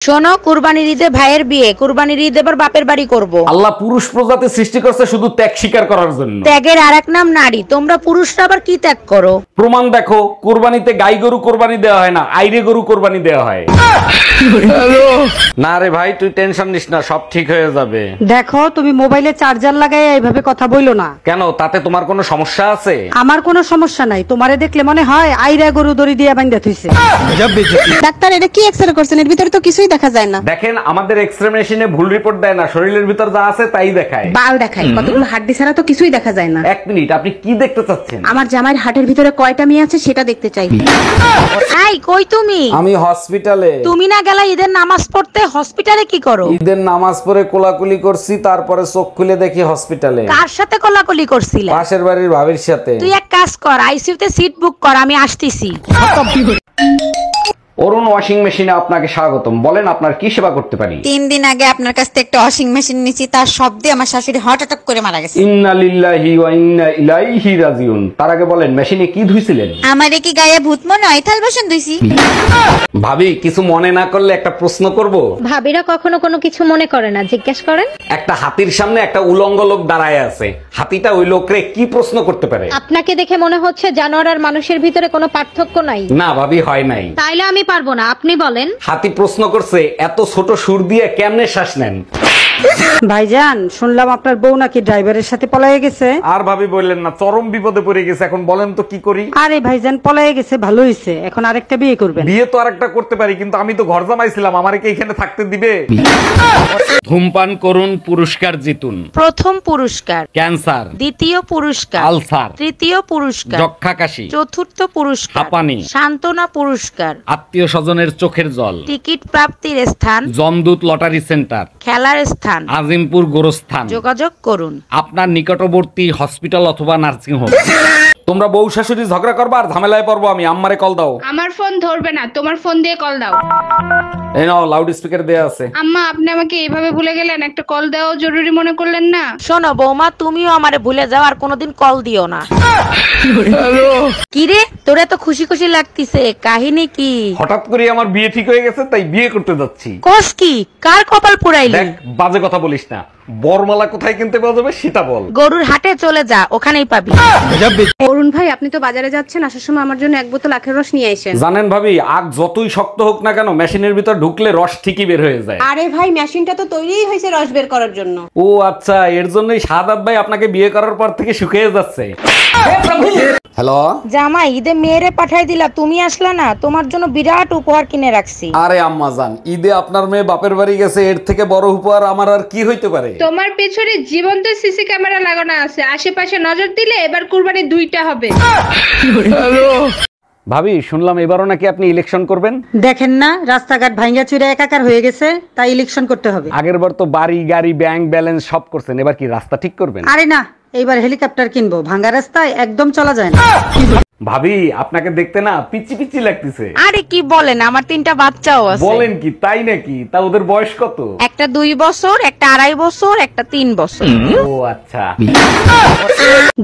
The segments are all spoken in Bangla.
শোনো, কুরবানির ঈদে ভাইয়ের বিয়ে, কুরবানির ঈদ এবার বাপের বাড়ি করব। আল্লাহ পুরুষ প্রজাতি সৃষ্টি করছে শুধু ত্যাগ স্বীকার করার জন্য। ত্যাগের আরেক নাম নারী। তোমরা পুরুষরা আবার কি ত্যাগ করো? প্রমাণ দেখো, কুরবানিতে গাই গরু কোরবানি দেওয়া হয় না, আইরে গরু কোরবানি দেওয়া হয়। না রে ভাই, তুই টেনশন নিস না, সব ঠিক হয়ে যাবে। দেখো, তুমি মোবাইলে চার্জার লাগাই এইভাবে কথা বইলো না। কেন, তাতে তোমার কোনো সমস্যা আছে? আমার কোনো সমস্যা নাই, তোমারে দেখলে মনে হয় আইরা গরু দড়ি দিয়ে বাঁধা থইছে। ডাক্তার, এটা কি এক্সরে করছেন? এর ভিতরে তো কিছুই দেখা যায় না। দেখেন, আমাদের এক্সরে মেশিনে ভুল রিপোর্ট দেয় না, শরীরের ভিতর যা আছে তাই দেখায়। বাল দেখায়, কতগুলো হাড্ডি ছাড়া তো কিছুই দেখা যায় না। এক মিনিট, আপনি কি দেখতে চাচ্ছেন? আমার জামাইয়ের হাটের ভিতরে কয়টা মেয়ে আছে সেটা দেখতে চাই। এই কই তুমি? আমি হসপিটালে। তুমি না গেলা ঈদের নামাজ পড়তে? হসপিটালে কি করো? ঈদের নামাজ পড়ে কোলাকুলি করছি, তারপরে চোখ খুলে দেখি হসপিটালে। কার সাথে কোলাকুলি করছিলে? পাশের বাড়ির ভাবির সাথে। তুই এক কাজ কর, আইসিইউতে সিট বুক কর, আমি আসতেছি। অরুণ ওয়াশিং মেশিনে আপনাকে স্বাগতম। বলেন, আপনার কি সেবা করতে পারি? 3 দিন আগে আপনার কাছ থেকে একটা ওয়াশিং মেশিন নিয়েছি, তার শব্দে আমার শাশুড়ি হার্ট অ্যাটাক করে মারা গেছে। ইন্না লিল্লাহি ওয়া ইন্না ইলাইহি রাজিউন। তার আগে বলেন, মেশিনে কি ধুইছিলেন? আমারে কি গায়ে ভূত মনে হয়? থাল বাসন ধুইছি। ভাবি, কিছু মনে না করলে একটা প্রশ্ন করব? ভাবিরা কখনো কোনো কিছু মনে করে না, জিজ্ঞেস করেন। একটা হাতির সামনে একটা উলঙ্গ লোক দাঁড়ায় আছে, হাতিটা ওই লোকরে কি প্রশ্ন করতে পারে? আপনাকে দেখে মনে হচ্ছে জানোয়ার আর মানুষের ভিতরে কোনো পার্থক্য নাই। না ভাবি, হয় নাই। তাইলে আমি পারবো না, আপনি বলেন। হাতি প্রশ্ন করছে, এত ছোট সুর দিয়ে কেমনে শ্বাস নেন? ভাইজান, শুনলাম আপনার বউ নাকি ড্রাইভারের সাথে পলায়ে গেছে। আর ভাবি বললেন না, চরম বিপদে পড়ে গেছে। এখন বলেন তো কি করি? আরে ভাইজান, পলায়ে গেছে ভালো হইছে, এখন আরেকটা বিয়ে করবেন। বিয়ে তো আরেকটা করতে পারি, কিন্তু আমি তো ঘর জামাইছিলাম, আমারে কি এখানে থাকতে দিবে? ধূমপান করুন, পুরস্কার জিতুন। প্রথম পুরস্কার ক্যান্সার, দ্বিতীয় পুরস্কার আলসার, তৃতীয় পুরস্কার যক্ষা কাশি, চতুর্থ পুরস্কার হাঁপানি, সান্ত্বনা পুরস্কার আত্মীয় স্বজনের চোখের জল, টিকিট প্রাপ্তির স্থান জমদূত লটারি সেন্টার, খেলার স্থান আজিমপুর গোরস্থান। যোগাযোগ করুন আপনার নিকটবর্তী হসপিটাল অথবা নার্সিং হোম। তোমরা বউ শাশুড়ি ঝগড়া করবা আর ঝামেলায় পড়বো আমি। আম্মারে কল দাও। আমার ফোন ধরবে না, তোমার ফোন দিয়ে কল দাও। এই নাও, লাউড স্পিকার দেয়া আছে। আম্মা, আপনি আমাকে এইভাবে ভুলে গেলেন, একটা কল দেওয়া জরুরি মনে করলেন না? শোনো বৌমা, তুমিও আমারে ভুলে যাও আর কোনোদিন কল দিও না। কিরে, তোর এত খুশি খুশি লাগতিছে, কাহিনী কি? হঠাৎ করে আমার বিয়ে ঠিক হয়ে গেছে, তাই বিয়ে করতে যাচ্ছি। কস কি? কার কপাল পুরাইলি? দেখ, বাজে কথা বলিস না। বরমালা কোথায় কিনতে পাওয়া যাবে সেটা বল। গরুর হাটে চলে যা, ওখানেই পাবি। অরুণ ভাই, আপনি তো বাজারে যাচ্ছেন, আসার সময় আমার জন্য 1 বোতল আখের রস নিয়ে আসেন। জানেন ভাবি, আগ যতই শক্ত হোক না কেন, মেশিনের ভিতর ঢুকলে রস ঠিকই বের হয়ে যায়। আরে ভাই, মেশিনটা তো তৈরিই হয়েছে রস বের করার জন্য। ও আচ্ছা, এর জন্যই সাদাত ভাই আপনাকে বিয়ে করার পর থেকে শুকিয়ে যাচ্ছে। হ্যালো জামাই, ঈদে মেয়েরে পাঠাই দিলা, তুমি আসলা না। তোমার জন্য বিরাট উপহার কিনে রাখছি। আরে আম্মা জান, ঈদে আপনার মেয়ে বাপের বাড়ি গেছে, এর থেকে বড় উপহার আমার আর কি হইতে পারে? তোমার পেছনে জীবন্ত সিসি ক্যামেরা লাগানো আছে, আশেপাশে নজর দিলে এবার কুরবানি 2টা হবে। ভাবি, শুনলাম এবারও নাকি আপনি ইলেকশন করবেন। দেখেন না, রাস্তাঘাট ভাঙ্গা চুরে একাকার হয়ে গেছে, তাই ইলেকশন করতে হবে। আগের বার তো বাড়ি গাড়ি ব্যাংক ব্যালেন্স সব করছেন, এবার কি রাস্তা ঠিক করবেন? আরে না, এইবার হেলিকপ্টার কিনবো, ভাঙ্গা রাস্তায় একদম চলা যায় না। ভাবি, আপনাকে দেখতে না পিচি পিচি লাগতেছে। আরে কি বলেন, আমার 3টা বাচ্চাও আছে। বলেন কি, তাই নাকি? তা ওদের বয়স কত? একটা 2 বছর, একটা 2.5 বছর, একটা 3 বছর। ও আচ্ছা।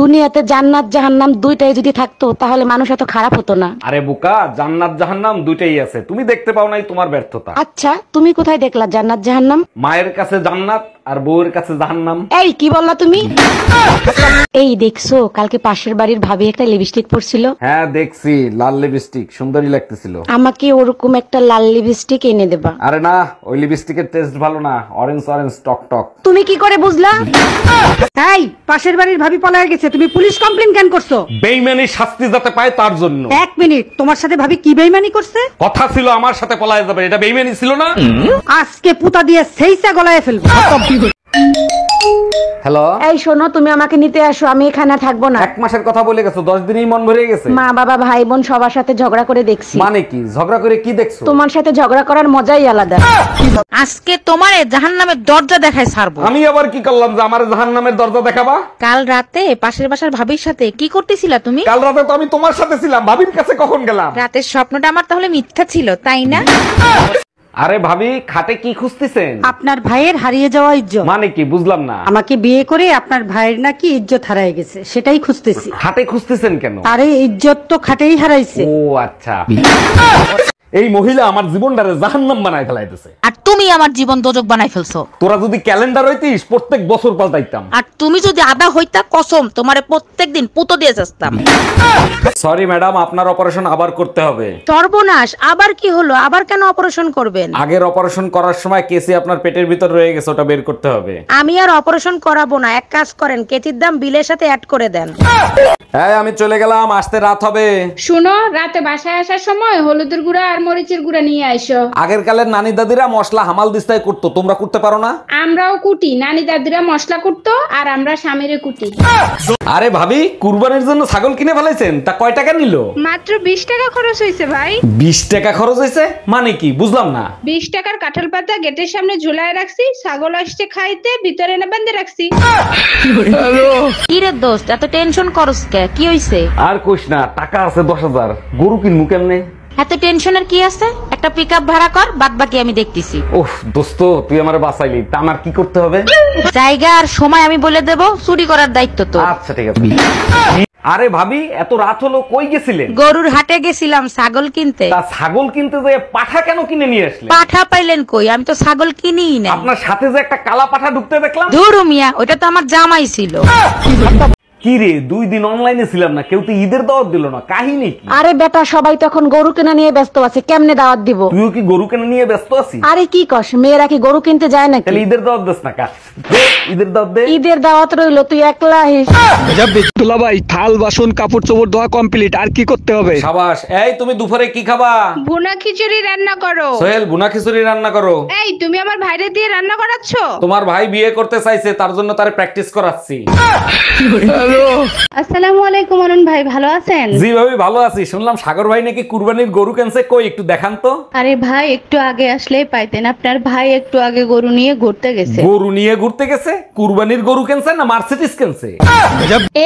দুনিয়াতে জান্নাত জাহান্নাম দুইটাই যদি থাকতো তাহলে মানুষ এত খারাপ হতো না। আরে বোকা, জান্নাত জাহান্নাম দুইটাই আছে, তুমি দেখতে পাও নাই, তোমার ব্যর্থতা। আচ্ছা, তুমি কোথায় দেখলা জান্নাত জাহান্নাম? মায়ের কাছে জান্নাত আর বউয়ের কাছে জাহান্নাম। এই কি বললা তুমি? এই দেখছো, কালকে পাশের বাড়ির ভাবি একটা লিপস্টিক পরছিল। হ্যাঁ দেখছি, লাল লিপস্টিক, সুন্দরী লাগতেছিল। আমাকে ওরকম একটা লাল লিপস্টিক এনে দেবা। আরে না, ওই লিপস্টিকের টেস্ট ভালো না, অরেঞ্জ অরেঞ্জ টক টক। তুমি কি করে বুঝলা? এই, পাশের বাড়ির ভাবি পলায়ে গেছে, তুমি পুলিশ কমপ্লেন কেন করছো? বেইমানি শাস্তি যাতে পায় তার জন্য। 1 মিনিট, তোমার সাথে ভাবি কি বেইমানি করছে? কথা ছিল আমার সাথে পলায় যাবে, এটা বেইমানি ছিল না? আজকে পুতা দিয়ে সেইসা গলায় ফেলবো। হ্যালো, এই শোনো, তুমি আমাকে নিতে আসো, আমি এখানে থাকবো না। 1 মাসের কথা বলে গেছো, 10 দিনেই মন ভরে গেছে। মা বাবা ভাই বোন সবার সাথে ঝগড়া করে দেখছি। মানে কি? ঝগড়া করে কি দেখছো? তোমার সাথে ঝগড়া করার মজাই আলাদা। আজকে তোমারে জাহান্নামের দরজা দেখায় ছাড়বো। আমি আবার কি করলাম যে আমার জাহান্নামের দরজা দেখাবা? কাল রাতে পাশের বাসার ভাবির সাথে কি করতেছিলা তুমি? কাল রাতে তো আমি তোমার সাথে ছিলাম, ভাবির কাছে কখন গেলাম? রাতের স্বপ্নটা আমার তাহলে মিথ্যা ছিল, তাই না? আরে ভাবি, খাটে কি খুঁজতেছেন? আপনার ভাইয়ের হারিয়ে যাওয়া ইজ্জত। মানে কি? বুঝলাম না। আমাকে বিয়ে করে আপনার ভাইয়ের নাকি ইজ্জত হারায় গেছে, সেটাই খুঁজতেছি। খাটে খুঁজতেছেন কেন? আরে ইজ্জত তো খাটেই হারাইছে। ও আচ্ছা। এই মহিলা আমার জীবনটারে জাহান্নাম বানায় ফেলাইতেছে। আর তুমি আমার জীবন দোজক বানাই ফেলছো। তোরা যদি ক্যালেন্ডার হইতিস প্রত্যেক বছর পাল্টাইতাম। আর তুমি যদি আদা হইতা কসম তোমারে প্রত্যেকদিন পুতো দিয়ে যাস্তাম। সরি ম্যাডাম, আপনার অপারেশন আবার করতে হবে। সর্বনাশ, আবার কি হলো? আবার কেন অপারেশন করবেন? আগের অপারেশন করার সময় কেসি আপনার পেটের ভিতর রয়ে গেছে, ওটা বের করতে হবে। আমি আর অপারেশন করাবো না, এক কাজ করেন কেচির দাম বিলের সাথে অ্যাড করে দেন। হ্যাঁ আমি চলে গেলাম, আসতে রাত হবে। শুনো, রাতে বাসায় আসার সময় হলুদের গুঁড়া আর মরিচের গুঁড়া নিয়ে আইসো। আগের কালের নানি দাদিরা মশলা হামাল দিস্তায় করতো, তোমরা করতে পারো না? আমরাও কুটি, নানি দাদিরা মশলা কুটতো আর আমরা স্বামীরে কুটি। আরে ভাবি, কুরবানির জন্য ছাগল কিনে ফেলাইছেন, তা কয় টাকা নিল? মাত্র 20 টাকা খরচ হয়েছে ভাই। 20 টাকা খরচ হয়েছে মানে কি বুঝলাম না। 20 টাকার কাঁঠাল পাতা গেটের সামনে ঝুলায় রাখছি, ছাগল আসছে খাইতে, ভিতরে না বেঁধে রাখছি। কি রে দোস্ত, এত টেনশন করস কে? কি হইছে? আর কইস না, টাকা আছে 10,000, গরু কিনবো কেমনে? এত টেনশনের কি আছে? একটা পিকআপ ভাড়া কর, বাদ বাকি আমি দেখতেছি। ওহ দোস্ত, তুই আমার বাঁচাইলি, তা আমার কি করতে হবে? জায়গা আর সময় আমি বলে দেব, চুরি করার দায়িত্ব তো। আচ্ছা ঠিক আছে। আরে ভাবি, এত রাত হলো, কই গেছিলেন? গরুর হাটে গেছিলাম ছাগল কিনতে। তা ছাগল কিনতে যে পাঠা কেন কিনে নিয়ে আসলেন? পাঠা পাইলেন কই? আমি তো ছাগল কিনিই না। আপনার সাথে যে একটা কালা পাঠা ঢুকতে দেখলাম। ধুরু মিয়া, ওটা তো আমার জামাই ছিল। কি রে, 2 দিন অনলাইনে ছিলাম না, কেউ তো ঈদের দাওয়াত দিল না, কাহিনী কি? আরে বেটা, সবাই তখন গরু কেনা নিয়ে ব্যস্ত আছে, কেমনে দাওয়াত দিব? তুইও কি গরু কেনা নিয়ে ব্যস্ত আছিস? আরে কি কস, মেয়েরা কি গরু কিনতে যায় নাকি? তাহলে ঈদের দাওয়াত দিস না কা? দে, ঈদের দাওয়াত দে। ঈদের দাওয়াত রইলো, তুই একলা আহিস। দুলা ভাই, থাল বাসন কাপড় চোপড় ধোয়া কমপ্লিট, আর কি করতে হবে? সাবাস। এই তুমি দুপুরে কি খাবা? ভুনা খিচুড়ি রান্না করো। সোহেল, ভুনা খিচুড়ি রান্না করো। এই তুমি আমার ভাইরে দিয়ে রান্না করাচ্ছ? তোমার ভাই বিয়ে করতে চাইছে, তার জন্য তারে প্র্যাকটিস করাচ্ছি। আসসালামু আলাইকুম অরুণ ভাই, ভালো আছেন? জি ভাবি, ভালো আছি। শুনলাম সাগর ভাই নাকি কুরবানির গরু কিনছে, কই একটু দেখান তো। আরে ভাই, একটু আগে আসলেই পাইতেন, আপনার ভাই একটু আগে গরু নিয়ে ঘুরতে গেছে। গরু নিয়ে ঘুরতে গেছে? কুরবানির গরু কিনছে না মার্সিডিজ কিনছে?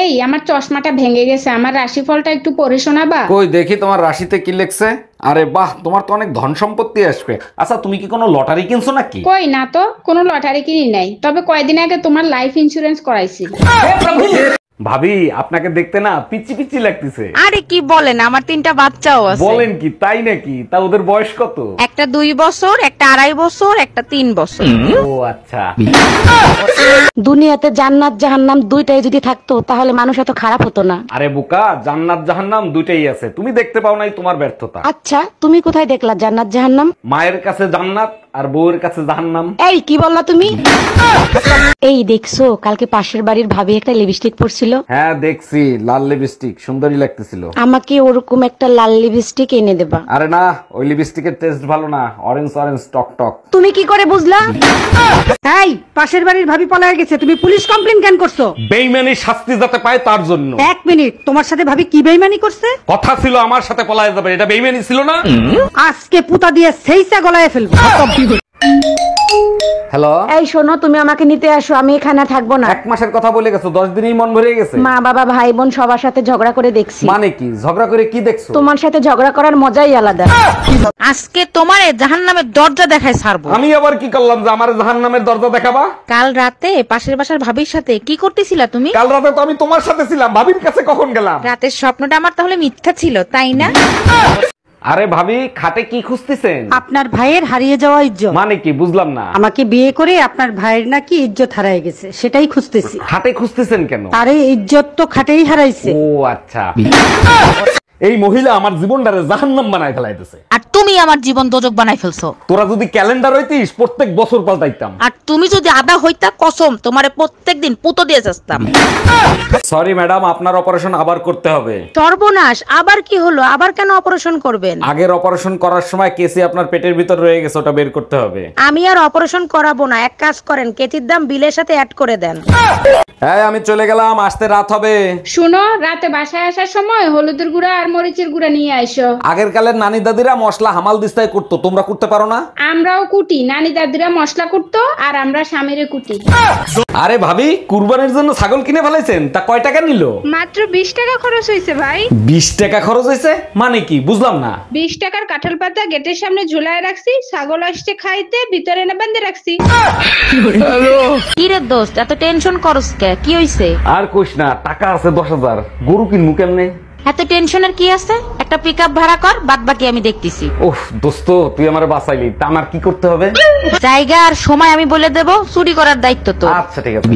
এই আমার চশমাটা ভেঙে গেছে, আমার রাশিফলটা একটু পড়ে শোনাবা? কই দেখি তোমার রাশিতে কি লেখছে। আরে বাহ, তোমার তো অনেক ধন সম্পত্তি আসবে। আচ্ছা তুমি কি কোনো লটারি কিনছো নাকি? কই না তো, কোনো লটারি কিনি নাই, তবে কয়দিন আগে তোমার লাইফ ইন্সুরেন্স করাইছি। ভাবি, আপনাকে দেখতে না পিচি পিচি লাগতেছে। আরে কি বলেন, আমার 3টা বাচ্চাও আছে। বলেন কি, তাই নাকি? তা ওদের বয়স কত? একটা 2 বছর, একটা 2.5 বছর, একটা 3 বছর। ও আচ্ছা। দুনিয়াতে জান্নাত জাহান্নাম দুইটাই যদি থাকতো, তাহলে মানুষ এত খারাপ হতো না। আরে বোকা, জান্নাত জাহান্নাম দুইটাই আছে, তুমি দেখতে পাও নাই, তোমার ব্যর্থতা। আচ্ছা, তুমি কোথায় দেখলা জান্নাত জাহান্নাম? মায়ের কাছে জান্নাত আর বউয়ের কাছে জাহান্নাম। এই কি বললা তুমি? এই দেখছো, কালকে পাশের বাড়ির ভাবি একটা লিপস্টিক পরছিল। হ্যাঁ দেখছি, লাল লিপস্টিক, সুন্দরী লাগতেছিল। আমাকে ওরকম একটা লাল লিপস্টিক এনে দেবা। আরে না, ওই লিপস্টিকের টেস্ট ভালো না, অরেঞ্জ অরেঞ্জ টক টক। তুমি কি করে বুঝলা? এই পাশের বাড়ির ভাবি পলায় গেছে, তুমি পুলিশ কমপ্লেন কেন করছো? বেইমানি শাস্তি যাতে পায় তার জন্য। 1 মিনিট, তোমার সাথে ভাবি কি বেইমানি করছে? কথা ছিল আমার সাথে পলায় যাবে, এটা বেইমানি ছিল না? আজকে পুতা দিয়ে সেইসা গলায় ফেলবো। হ্যালো, এই শোনো, তুমি আমাকে নিতে আসো, আমি এখানে থাকবো না। 1 মাসের কথা বলে গেছো, 10 দিনেই মন ভরে গেছে। মা বাবা ভাই বোন সবার সাথে ঝগড়া করে দেখছি। মানে কি ঝগড়া করে কি দেখছো? তোমার সাথে ঝগড়া করার মজাই আলাদা। আজকে তোমারে জাহান্নামের দরজা দেখায় ছাড়বো। আমি আবার কি করলাম যে আমার জাহান্নামের দরজা দেখাবা? কাল রাতে পাশের বাসার ভাবির সাথে কি করতেছিলা তুমি? কাল রাতে তো আমি তোমার সাথে ছিলাম, ভাবির কাছে কখন গেলাম? রাতের স্বপ্নটা আমার তাহলে মিথ্যা ছিল, তাই না? আরে ভাবি, খাটে কি খুঁজতেছেন? আপনার ভাইয়ের হারিয়ে যাওয়া ইজ্জত। মানে কি বুঝলাম না। আমাকে বিয়ে করে আপনার ভাইয়ের নাকি ইজ্জত হারায় গেছে, সেটাই খুঁজতেছি। খাটে খুঁজতেছেন কেন? আরে ইজ্জত তো খাটেই হারাইছে। ও আচ্ছা। এই মহিলা আমার জীবনটারে জাহান্নাম বানায় ফেলাইতেছে। আর তুমি আমার জীবন দোজক বানাই ফেলছো। তোরা যদি ক্যালেন্ডার হইতিস প্রত্যেক বছর পাল্টাইতাম। আর তুমি যদি আদা হইতা কসম তোমারে প্রত্যেকদিন পুতো দিয়ে যাস্তাম। সরি ম্যাডাম, আপনার অপারেশন আবার করতে হবে। সর্বনাশ, আবার কি হলো? আবার কেন অপারেশন করবেন? আগের অপারেশন করার সময় কেসি আপনার পেটের ভিতর রয়ে গেছে, ওটা বের করতে হবে। আমি আর অপারেশন করাবো না, এক কাজ করেন কেচির দাম বিলের সাথে অ্যাড করে দেন। হ্যাঁ আমি চলে গেলাম, আসতে রাত হবে। শুনো, রাতে বাসায় আসার সময় হলুদের গুঁড়া আর মরিচের গুঁড়া নিয়ে আইসো। আগের কালের নানি দাদিরা মশলা হামাল দিস্তায় করতো, তোমরা করতে পারো না? আমরাও কুটি, নানি দাদিরা মশলা কুটতো আর আমরা স্বামীরে কুটি। আরে ভাবি, কুরবানির জন্য ছাগল কিনে ফেলাইছেন, তা কয় টাকা নিল? মাত্র 20 টাকা খরচ হয়েছে ভাই। 20 টাকা খরচ হয়েছে মানে কি বুঝলাম না। 20 টাকার কাঁঠাল পাতা গেটের সামনে ঝুলায় রাখছি, ছাগল আসছে খাইতে, ভিতরে না বেঁধে রাখছি। কি রে দোস্ত, এত টেনশন করস কে? কি হইছে? আর কইস না, টাকা আছে 10,000, গরু কিনবো কেমনে? এত টেনশনের কি আছে? একটা পিকআপ ভাড়া কর, বাদ বাকি আমি দেখতেছি। ওহ দোস্ত তুই আমারে বাঁচাইলি, তা আমার কি করতে হবে? জায়গা আর সময় আমি বলে দেব, চুরি করার দায়িত্ব তো। আচ্ছা ঠিক আছে।